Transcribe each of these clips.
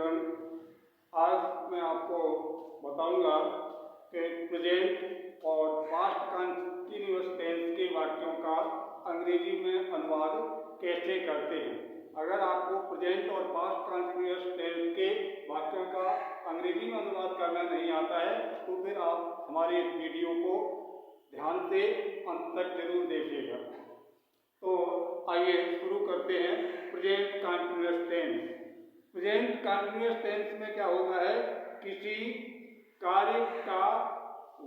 Children, आज मैं आपको बताऊंगा कि प्रेजेंट और पास्ट कंटिन्यूअस टेंस के वाक्यों का अंग्रेजी में अनुवाद कैसे करते हैं। अगर आपको प्रेजेंट और पास्ट कंटिन्यूअस टेंस के वाक्यों का अंग्रेजी में अनुवाद करना नहीं आता है तो फिर आप हमारे इस वीडियो को ध्यान से अंत तक जरूर देखिएगा। तो आइए शुरू करते हैं। Present continuous tense. Present continuous tense में क्या होता है, किसी कार्य का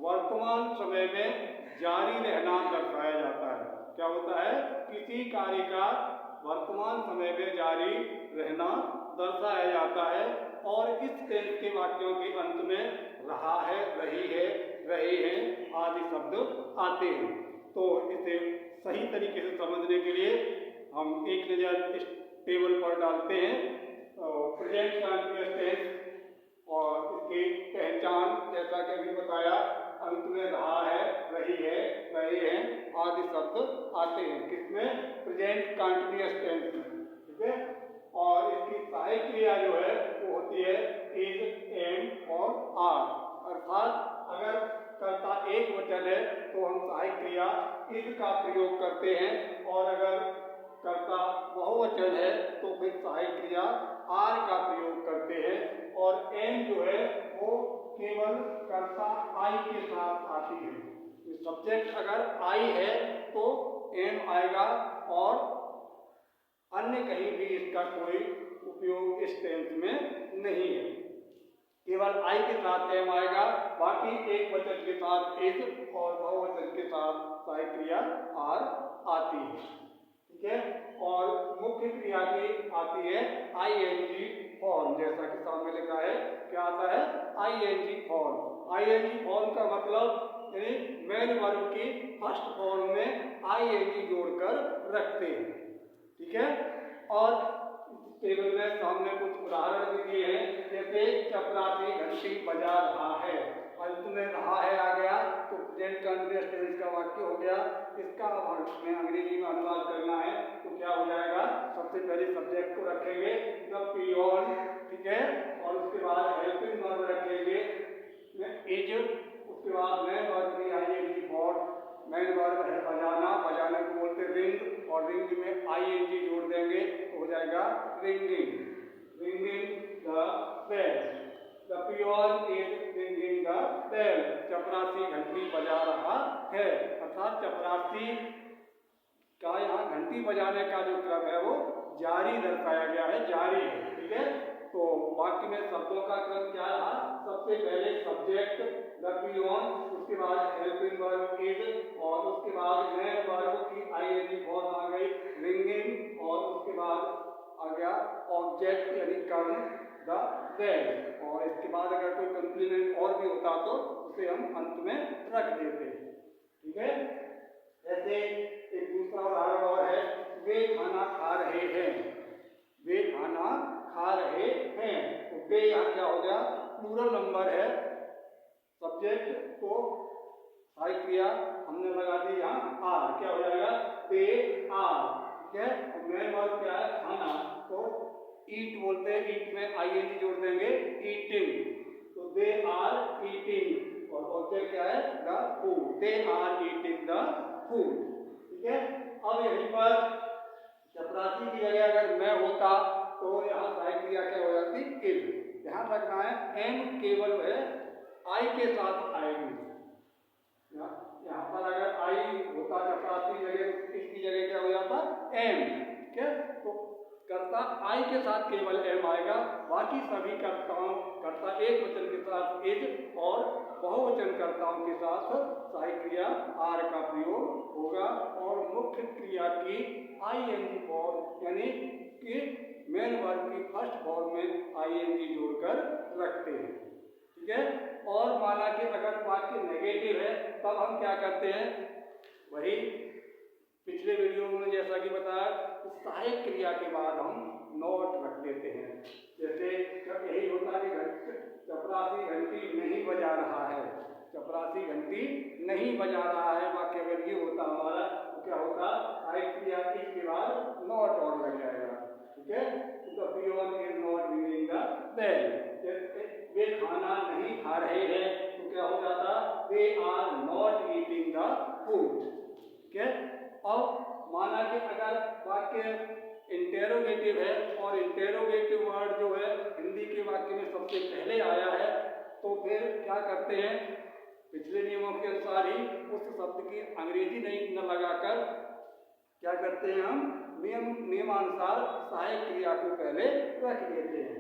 वर्तमान समय में जारी रहना दर्शाया जाता है। क्या होता है, किसी कार्य का वर्तमान समय में जारी रहना दर्शाया जाता है और इस टेंस के वाक्यों के अंत में रहा है, रही है, रहे हैं आदि शब्द आते हैं। तो इसे सही तरीके से समझने के लिए हम एक नज़र इस टेबल पर डालते हैं। प्रेजेंट कंटिन्यूअस टेंस और इसकी पहचान जैसा कि अभी बताया, अंत में रहा है, रही है, रहे हैं आदि शब्द आते हैं। किसमें? प्रेजेंट कंटिन्यूअस टेंस में। ठीक है। और इसकी सहायक क्रिया जो है वो होती है इज, एम और आर। अर्थात अगर कर्ता एक वचन है तो हम सहायक क्रिया इज का प्रयोग करते हैं और अगर कर्ता बहुवचन है तो फिर सहायक क्रिया आर का प्रयोग करते हैं। और एम जो है वो केवल कर्ता आई के साथ आती है। सब्जेक्ट अगर आई है तो एम आएगा और अन्य कहीं भी इसका कोई उपयोग इस टेंस में नहीं है। केवल आई के साथ एम आएगा, बाकी एक वचन के साथ इज और बहुवचन के साथ सहायक क्रिया आर आती है। ठीक है। और मुख्य क्रिया की आती है आईएनजी फॉर्म, जैसा कि सामने लिखा है। क्या आता है? ING form. आईएनजी फॉर्म का मतलब यानी मेन वर्ब की फर्स्ट फॉर्म में आईएनजी जोड़कर रखते हैं। ठीक है। और टेबल में सामने कुछ उदाहरण भी दिए हैं, जैसे चपरासी घंटी बजा रहा है। अंत में रहा है आ गया तो प्रेजेंट कंटिन्यूअस टेंस का वाक्य हो गया। इसका हमें अंग्रेजी में अनुवाद करना है तो क्या हो जाएगा? सबसे पहले सब्जेक्ट को रखेंगे द पियोन, ठीक है, और उसके बाद हेल्पिंग वर्ब रखेंगे इज, उसके बाद मेन वर्ब भी आईएनजी फॉर्म। मेन वर्ब है बजाना, बजाने को बोलते रिंग और रिंग में आईएनजी जोड़ देंगे तो हो जाएगा ringing, ringing the bell. The peon is ringing the bell. चपरासी घंटी बजा रहा है। अर्थात चपरासी का यहाँ घंटी बजाने का जो क्रम है वो जारी दर्शाया गया है, जारी है। ठीक है। तो वाक्य में शब्दों का क्रम क्या रहा? सबसे पहले सब्जेक्ट द पियोन, उसके बाद हेल्पिंग वर्ब इज और उसके बाद मेन वर्ब की आईएनजी फॉर्म आ गई रिंगिंग और उसके बाद आ गया ऑब्जेक्ट यानी कर्म द बेल। और इसके बाद अगर कोई कंप्लीमेंट और भी होता तो उसे हम अंत में रख देते हैं। ठीक है। जैसे एक दूसरा उदाहरण और है, वे खाना खा रहे हैं। वे खाना खा रहे हैं तो वे यहाँ क्या हो गया? प्लूरल नंबर है। सब्जेक्ट को सहायक क्रिया हमने लगा दी यहाँ आर, क्या हो जाएगा? They are. ठीक है। और मेन वर्ब क्या है? खाना, तो ईट बोलते हैं, ईट में आईएनजी जोड़ देंगे ईटिंग, तो दे आर ईटिंग और ऑब्जेक्ट क्या है? The food, they are eating the food. ठीक है। अब यहीं पर चपरासी की जगह अगर मैं होता तो यहाँ सहायक क्रिया क्या हो जाती? इज। ध्यान रखना है एम केवल है आई के साथ आएगी। यहाँ पर अगर आई होता चपरासी जगह, इसकी जगह क्या हो जाता? एम। ठीक है। तो कर्ता आई के साथ केवल एम आएगा, बाकी सभी कर्ता एक वचन के साथ इज और बहुवचन कर्ताओं के साथ सहायक क्रिया आर का प्रयोग होगा और मुख्य क्रिया की आईएनजी फॉर्म यानी कि मेन वर्ब की फर्स्ट फॉर्म में आईएनजी जोड़कर रखते हैं। ठीक है। और माना कि अगर वाक्य नेगेटिव है तब हम क्या करते हैं? वही पिछले वीडियो में जैसा कि बताया, सहायक क्रिया के बाद हम नॉट रख देते हैं। जैसे यही होता है कि चपरासी घंटी नहीं बजा रहा है, चपरासी घंटी नहीं बजा रहा है वाक्य अगर ये होता हमारा तो क्या होता? सहायक क्रिया के बाद नॉट और लग जाएगा। ठीक है। तो the peon is not ringing the well. वे खाना नहीं खा रहे हैं तो क्या हो जाता, वे are not eating the food. ठीक है। अब माना कि अगर वाक्य इंटेरोगेटिव है और इंटेरोगेटिव वर्ड जो है हिंदी के वाक्य में सबसे पहले आया है, तो फिर क्या करते हैं, पिछले नियमों के अनुसार ही उस शब्द की अंग्रेजी नहीं न लगाकर क्या करते हैं, हम नियमानुसार सहायक क्रिया को पहले रख देते हैं।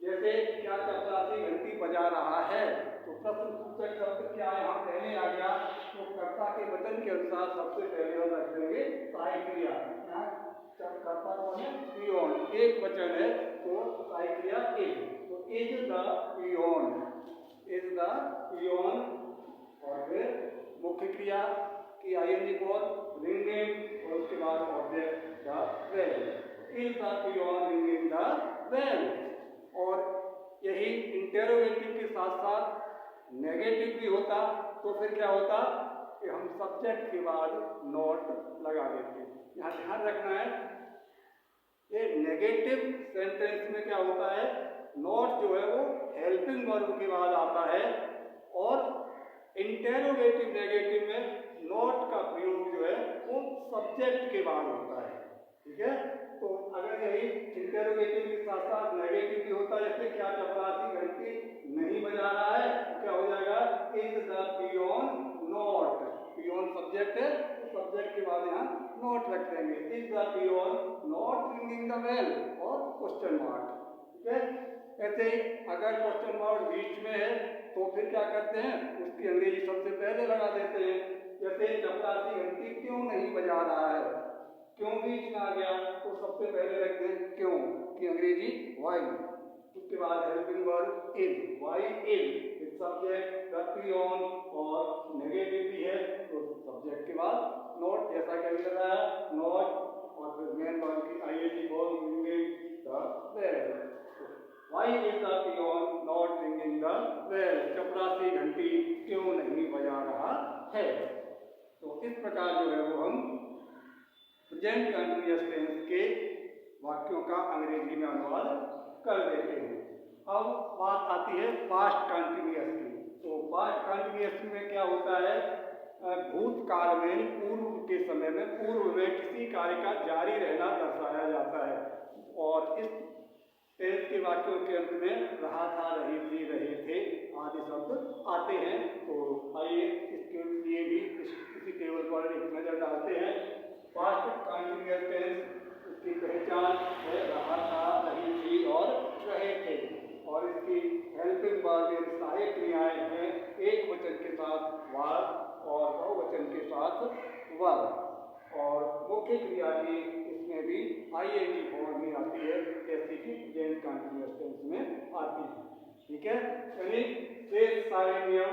जैसे क्या चपरासी घंटी बजा रहा है, तो प्रश्न सूचक शब्द क्या यहाँ पहले आ गया, तो कर्ता के वचन के अनुसार सबसे पहले हम रख देंगे सहायक क्रिया। यहाँ कर्ता कौन है, पियोन, एक वचन है तो सहायक क्रिया इज, तो is the peon, is the peon. और फिर मुख्य क्रिया की आईएनजी फॉर्म रिंगिंग, और उसके बाद object the bell, is the peon ringing the bell. और यही इंटेरोगेटिव के साथ साथ नेगेटिव भी होता, तो फिर क्या होता कि हम सब्जेक्ट के बाद नॉट लगा देते हैं। यहाँ ध्यान रखना है, ये नेगेटिव सेंटेंस में क्या होता है, नॉट जो है वो हेल्पिंग वर्ब के बाद आता है, और इंटेरोगेटिव नेगेटिव में नॉट का प्रयोग जो है वो सब्जेक्ट के बाद होता है। ठीक है। तो अगर यही इंटेरोगेटिव के साथ साथ नेगेटिव भी होता है, जैसे क्या चपरासी घंटी नहीं बजा रहा है, तो क्या हो जाएगा, is the peon not, peon subject है तो सब्जेक्ट के बाद यहाँ नॉट रख देंगे, is the peon not ringing the bell, और क्वेश्चन मार्क। ठीक है। ऐसे ही अगर क्वेश्चन मार्क बीच में है तो फिर क्या करते हैं, उसकी अंग्रेजी सबसे पहले लगा देते हैं। जैसे चपरासी घंटी क्यों नहीं बजा रहा है, क्यों बीच में आ गया तो सबसे पहले रख दें क्यों की अंग्रेजी वाई, उसके बाद helping verb is, why is subject the peon, और नेगेटिव भी है तो सब्जेक्ट के बाद नॉट, जैसा कि अभी लगाया नॉट, और फिर मेन वर्ब की ING form ringing the bell, why is the peon not ringing the bell, चपरासी घंटी क्यों नहीं बजा रहा है। तो इस प्रकार जो है वो हम प्रेजेंट कंटीन्यूअस टेंस के वाक्यों का अंग्रेजी में अनुवाद कर देते हैं। अब बात आती है पास्ट कंटीन्यूअस की। तो पास्ट कंटीन्यूअस में क्या होता है, भूतकाल में, पूर्व के समय में, पूर्व में किसी कार्य का जारी रहना दर्शाया जाता है, और इस टेंस के वाक्यों के अंत में रहा था, रही थी, रहे थे आदि शब्द आते हैं। तो आइए इसके लिए भी इसी टेबल पर एक नजर डालते हैं। पास्ट कंटीन्यूअस टेंस, उसकी पहचान है रहा था, रही थी और रहे थे, और इसकी हेल्पिंग वर्ब सहायक क्रियाएं हैं, एक वचन के साथ वाज और बहुवचन के साथ वर, और मुख्य क्रिया की इसमें भी आईएनजी फॉर्म में आती है, जैसे कि प्रेजेंट कंटीन्यूअस टेंस में आती है। ठीक है। यानी शेष सारे नियम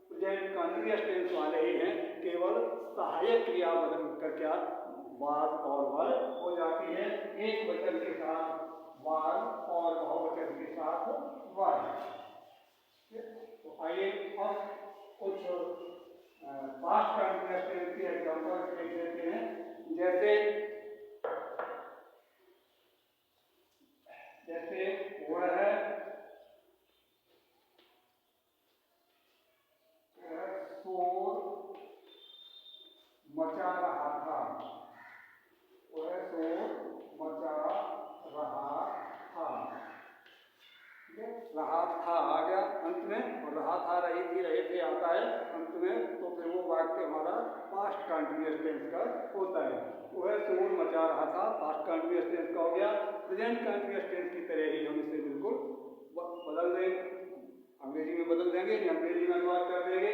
प्रेजेंट कंटीन्यूअस टेंस वाले ही हैं, केवल सहायक क्रिया बदल कर क्या वाज और वर हो जाती है, एक वचन के साथ वाज और बहुवचन के साथ वर। तो आइए अब कुछ पास्ट कंटीन्यूअस टेंस के एग्जांपल देख लेते हैं। जैसे वह शोर मचा रहा था, वह शोर मचा रहा था। रहा था आ गया अंत में, और रहा था, रही थी, रहे थे आता है अंत में, तो फिर वो वाक्य हमारा पास्ट कंटीन्यूअस टेंस का होता है। वह शोर मचा रहा था, पास्ट कंटीन्यूअस टेंस का हो गया। प्रेजेंट कंटीन्यूअस टेंस की तरह ही हम इसे बिल्कुल बदल देंगे, अंग्रेजी में बदल देंगे, अंग्रेजी में अनुवाद कर देंगे।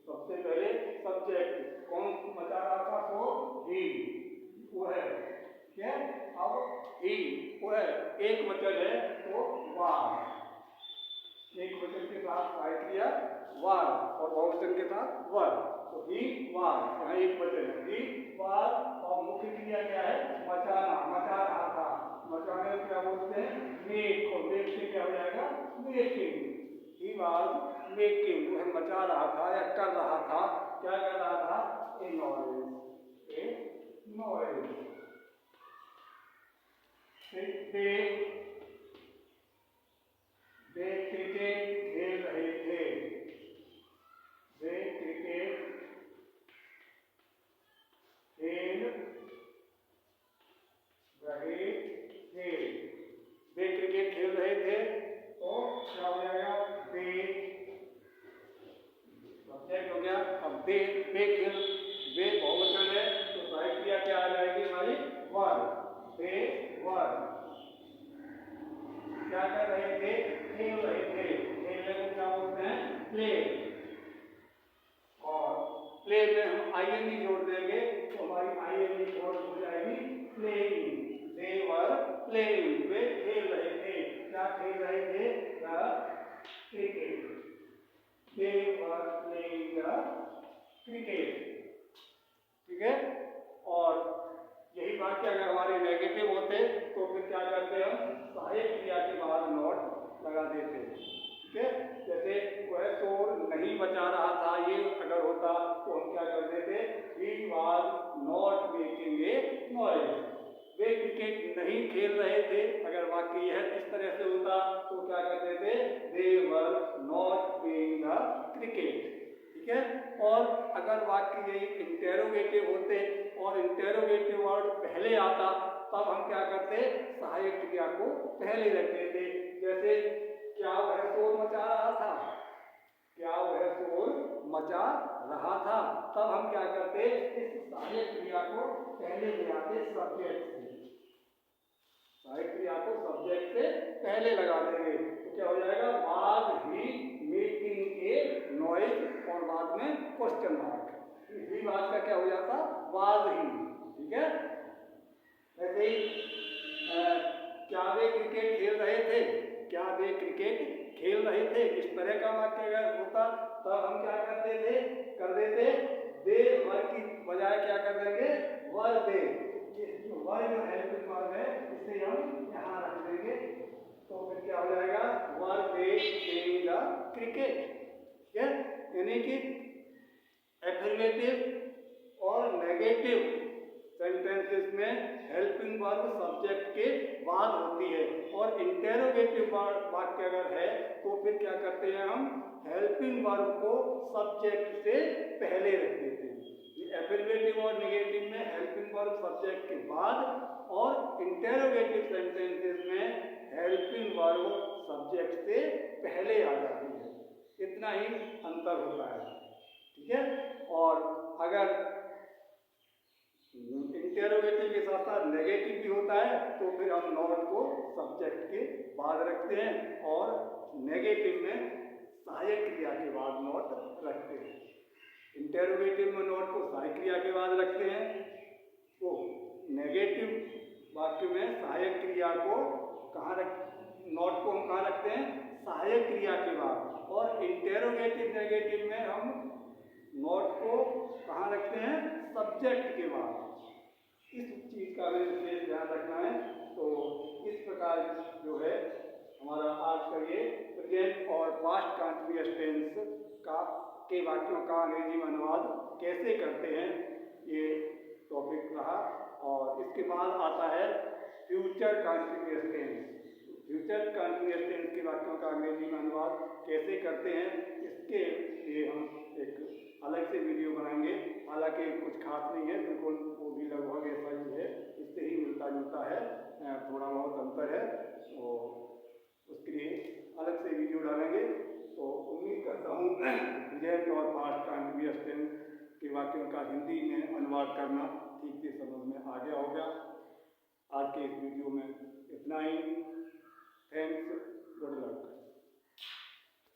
सबसे पहले सब्जेक्ट कौन मचा रहा था, तो ही, वह, क्या, अब ही, वह एक वचन है तो वाज, एक वचन के साथ सहायक क्रिया वाज और बहुवचन के साथ वर, तो ही वाज, यहाँ एक वचन है ही वाज, और मुख्य क्रिया क्या है, मचाना, मचा रहा था, मचाने को क्या बोलते हैं, मेक, और मेक से क्या हो जाएगा, मेकिंग, ही वाज मेकिंग, वह मचा रहा था या कर रहा था, क्या कर रहा था, a noise, a noise. Playing, वे खेल रहे थे। क्या खेल रहे थे? Cricket. They were playing the cricket. ठीक है। और यही वाक्य अगर हमारे नेगेटिव होते तो फिर क्या करते हम? सहायक क्रिया के बाद नॉट लगा देते। ठीक है। जैसे वह शोर नहीं मचा रहा था, ये अगर होता तो हम क्या कर देते? He was not making a noise. Way cricket नहीं खेल रहे थे, अगर वाक्य यह इस तरह से होता तो क्या कर देते? They were not playing the cricket. ठीक है। और अगर वाक्य यही इंटेरोगेटिव होते और इंटेरोगेटिव वर्ड पहले आता तब हम क्या करते? सहायक क्रिया को पहले रखते थे। जैसे क्या वह शोर मचा रहा था? क्या वह शोर मचा रहा था? तब हम क्या करते? इस सहायक क्रिया को पहले ले आते सब्जेक्ट से। सहायक क्रिया को सब्जेक्ट से पहले लगा देंगे तो क्या हो जाएगा? Was he making a noise और बाद में क्वेश्चन मार्क। ही वाज का क्या हो जाता? Was he. ठीक है। ऐसे ही क्या वे क्रिकेट खेल रहे थे? क्या वे क्रिकेट खेल रहे थे? इस तरह का वाक्य अगर होता तब हम क्या करते थे? कर देते दे वर की बजाय क्या कर देंगे? वर दे। वर जो हेल्पिंग वर्ब है इसे हम यहाँ रख देंगे तो फिर क्या हो जाएगा? वर दे प्लेइंग द क्रिकेट। ठीक है। यानी कि एफर्मेटिव और नेगेटिव सेंटेंसेस में हेल्पिंग वर्ब सब्जेक्ट के बाद होती है और इंटेरोगेटिव वाक्य अगर है तो फिर क्या करते हैं? हम हेल्पिंग वर्ब को सब्जेक्ट से पहले रख देते हैं। एफर्मेटिव और नेगेटिव में हेल्पिंग वर्ब सब्जेक्ट के बाद और इंटेरोगेटिव सेंटेंसेस में हेल्पिंग वर्ब सब्जेक्ट से पहले आ जाती है। इतना ही अंतर होता है। ठीक है। और अगर इंटेरोगेटिव के साथ साथ नेगेटिव भी होता है तो फिर हम नॉट को सब्जेक्ट के बाद रखते हैं और नेगेटिव में सहायक क्रिया के बाद नॉट रखते हैं। इंटेरोगेटिव में नॉट को सहायक क्रिया के बाद रखते हैं तो नेगेटिव वाक्य में सहायक क्रिया को कहाँ नॉट को हम कहाँ रखते हैं? सहायक क्रिया के बाद। और इंटेरोगेटिव नेगेटिव में हम नॉट को कहाँ रखते हैं? सब्जेक्ट के बाद। इस चीज का हमें विशेष ध्यान रखना है। तो इस प्रकार जो है हमारा आज का ये प्रेजेंट और पास्ट कंटिन्यूअस टेंस का के वाक्यों का अंग्रेजी में अनुवाद कैसे करते हैं ये टॉपिक रहा। और इसके बाद आता है future continuous tense. Future continuous tense के वाक्यों का अंग्रेजी में अनुवाद कैसे करते हैं इसके लिए हम एक अलग से वीडियो बनाएंगे। हालांकि कुछ खास नहीं है, बिल्कुल वो भी लगभग ऐसा ही है, इससे ही मिलता जुलता है, थोड़ा बहुत अंतर है। तो उसके लिए अलग से वीडियो डालेंगे। तो उम्मीद करता हूँ प्रेजेंट और पास्ट कंटिन्यूअस टेंस के वाक्यों का हिंदी में अनुवाद करना ठीक से समझ में आ गया होगा। आज के इस वीडियो में इतना ही। Thanks, good luck.